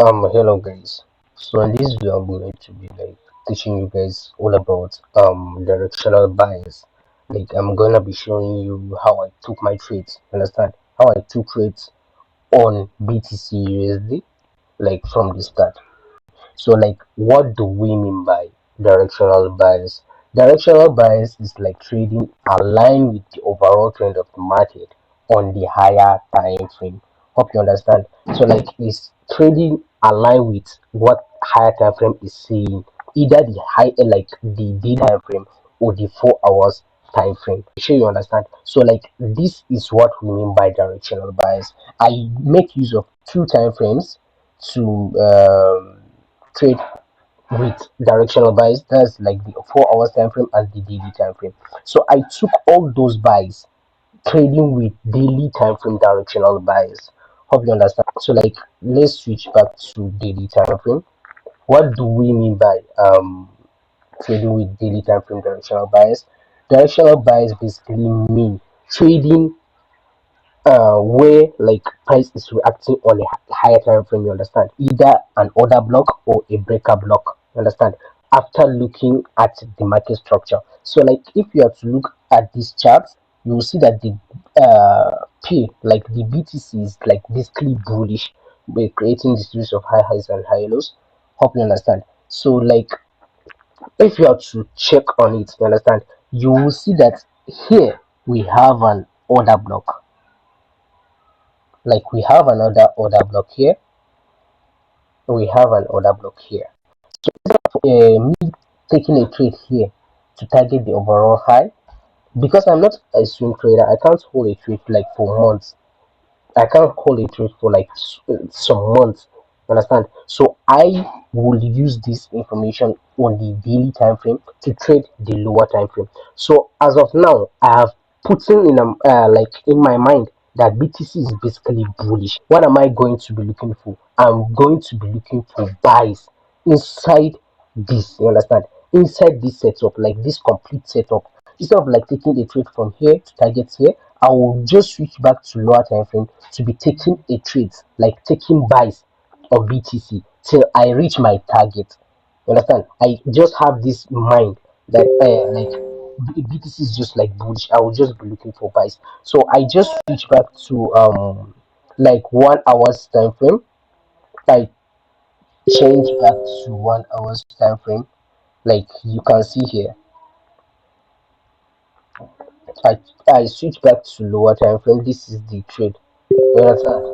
Hello guys. So in this video, I'm going to be teaching you guys all about directional bias. I'm gonna be showing you how I took my trades. Understand? How I took trades on BTC USD from the start. So what do we mean by directional bias? Directional bias is like trading aligned with the overall trend of the market on the higher time frame. Hope you understand. So it's trading aligned with what higher time frame is saying, either the high the day time frame or the 4 hours time frame. Sure you understand. So this is what we mean by directional bias. I make use of two time frames to trade with directional buys. That's like the 4 hours time frame and the daily time frame. So I took all those buys trading with daily time frame directional buys. Hope you understand. So let's switch back to daily time frame. What do we mean by trading with daily time frame directional buys? Directional buys basically mean trading where price is reacting on a higher time frame, you understand, either an order block or a breaker block, you understand, after looking at the market structure. So if you are to look at this chart, you will see that the p the BTC is basically bullish. We're creating this series of high highs and high lows. Hope you understand. So if you are to check on it, you understand, you will see that here we have an order block. We have another order block here. We have an order block here. Me taking a trade here to target the overall high, because I'm not a swing trader. I can't hold a trade for months. I can't hold a trade for some months. Understand? So I will use this information on the daily time frame to trade the lower time frame. So as of now, I have put in in my mind that BTC is basically bullish. What am I going to be looking for? I'm going to be looking for buys inside this. You understand? Inside this setup, like this complete setup. Instead of taking a trade from here to target here, I will just switch back to lower time frame to be taking a trade, like taking buys of BTC till I reach my target. You understand? I just have this mind that BTC is just bullish. I will just be looking for buys. So I just switch back to 1 hour's time frame. I change back to 1 hour's time frame. Like you can see here, I I switch back to lower time frame. This is the trade. You understand?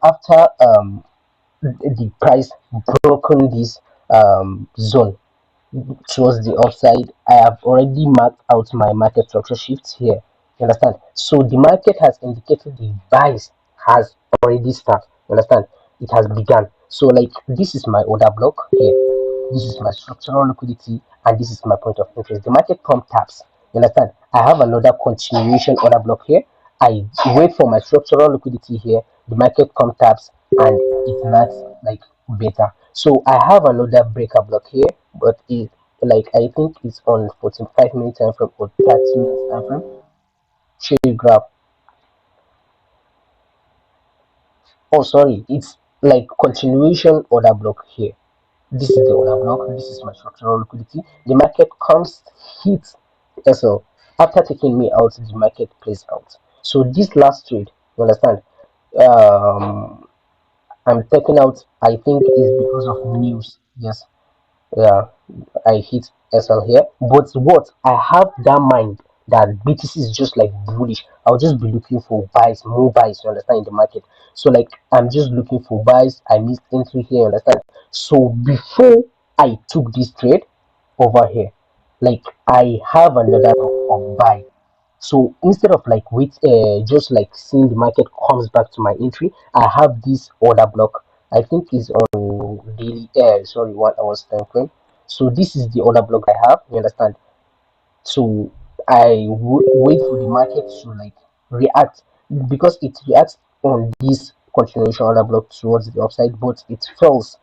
After the price broken this zone towards the upside, I have already marked out my market structure shifts here. You understand? So the market has indicated the buys has already started. You understand? It has begun. So this is my order block here. This is my structural liquidity, and this is my point of interest. The market pump taps. You understand? I have another continuation order block here. I wait for my structural liquidity here. The market pump taps, and it marks better. So I have another breaker block here, but it I think it's on 45 minute time frame or 30 minutes time frame. Show you graph. Oh, sorry, it's continuation order block here. This is the order block. This is my structural liquidity. The market comes hit SL after taking me out. The market plays out. So this last trade, you understand? Um, I'm taking out. I think is because of news. Yes, yeah, I hit SL here. But what I have that mind that BTC is just bullish. I'll just be looking for buys, more buys, you understand, in the market. So I'm just looking for buys. I missed entry here, you understand. So before I took this trade over here, I have another of buy. So instead of wait, just seeing the market comes back to my entry, I have this order block. I think is on daily, sorry, 1 hour's time frame. So this is the order block I have. You understand? So I would wait for the market to react, because it reacts on this continuation order block towards the upside, but it fails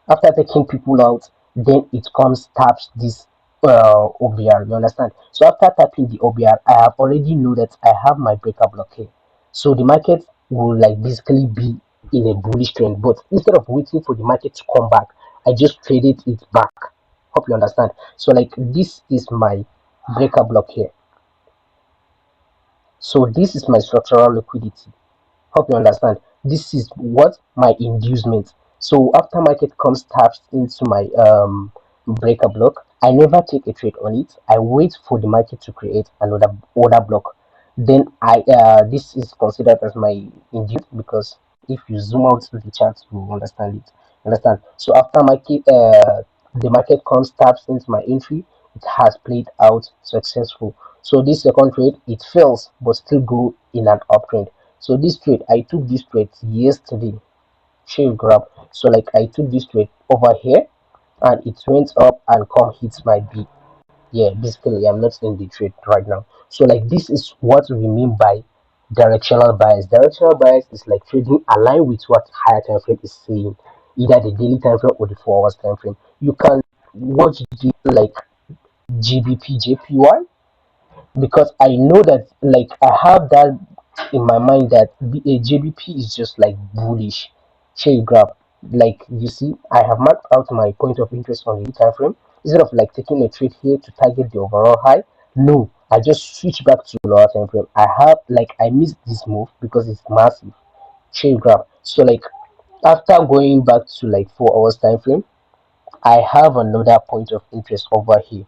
after taking people out. Then it comes taps this OBR. You understand? So after tapping the OBR, I have already know that I have my breaker block here. So the market will basically be in a bullish trend, but instead of waiting for the market to come back, I just traded it back. Hope you understand. So like this is my breaker block here. So this is my structural liquidity. Hope you understand. This is what my inducement. So after market comes taps into my breaker block, I never take a trade on it. I wait for the market to create another order block. Then I this is considered as my inducement, because if you zoom out to the chart, you will understand it. Understand? So after market the market comes taps into my entry, it has played out successful. So this second trade, it fails but still go in an uptrend. So this trade, I took this trade yesterday. Share grab. So like I took this trade over here, and it went up and come hit my B. Yeah, basically I'm not in the trade right now. So like this is what we mean by directional bias. Directional bias is like trading aligned with what higher time frame is saying, either the daily time frame or the 4 hours time frame. You can watch the like GBPJPY, because I know that like I have that in my mind that JBP is just like bullish share graph. Like you see, I have marked out my point of interest on the time frame. Instead of like taking a trade here to target the overall high, no, I just switch back to lower time frame. I missed this move because it's massive share graph. So like after going back to like 4 hours time frame, I have another point of interest over here.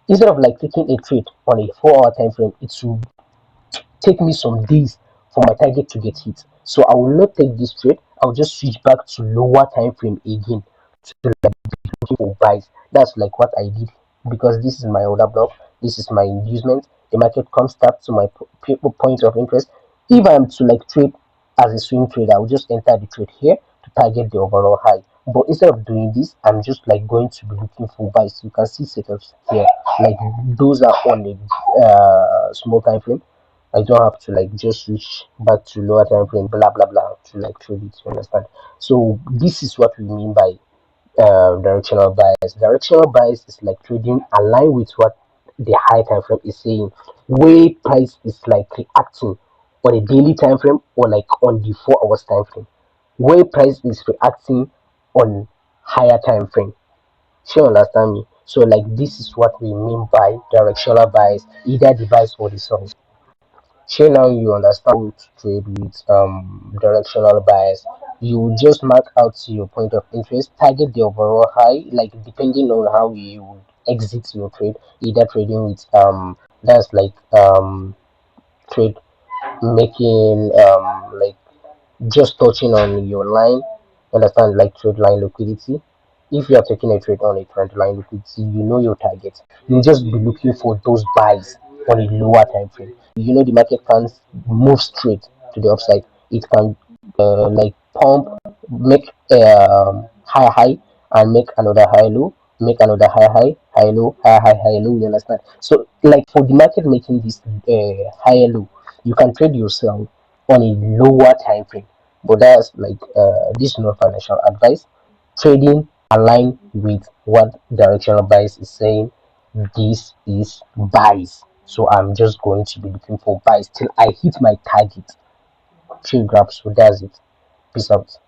Instead of like taking a trade on a 4 hour time frame, it will take me some days for my target to get hit. So I will not take this trade. I'll just switch back to lower time frame again to like looking for buys. That's like what I did, because this is my order block. This is my inducement. The market comes up to my point of interest. If I'm to like trade as a swing trader, I'll just enter the trade here to target the overall high. But instead of doing this, I'm just like going to be looking for buys. You can see setups here. Like those are on a small time frame. I don't have to like just switch back to lower time frame, blah blah blah, to like trade it. You understand? So this is what we mean by directional bias. Directional bias is like trading aligned with what the high time frame is saying, where price is like reacting on a daily time frame or like on the 4 hours time frame, where price is reacting on higher time frame. Sure, understand me? So like this is what we mean by directional bias, either the bias or the song. Sure, now you understand how to trade with directional bias. You just mark out your point of interest, target the overall high, like depending on how you would exit your trade, either trading with that's like trade making like just touching on your line, understand, like trade line liquidity. If you are taking a trade on a trend line liquidity, you know your target. You just be looking for those buys on a lower time frame. You know the market can move straight to the upside. It can like pump, make a high high and make another high low, make another high low, high low. You understand? So like for the market making this higher low, you can trade yourself on a lower time frame. But that's like this is not financial advice. Trading align with what directional bias is saying. This is buys. So I'm just going to be looking for buys till I hit my target. Trade grabs. So that's it. Peace out.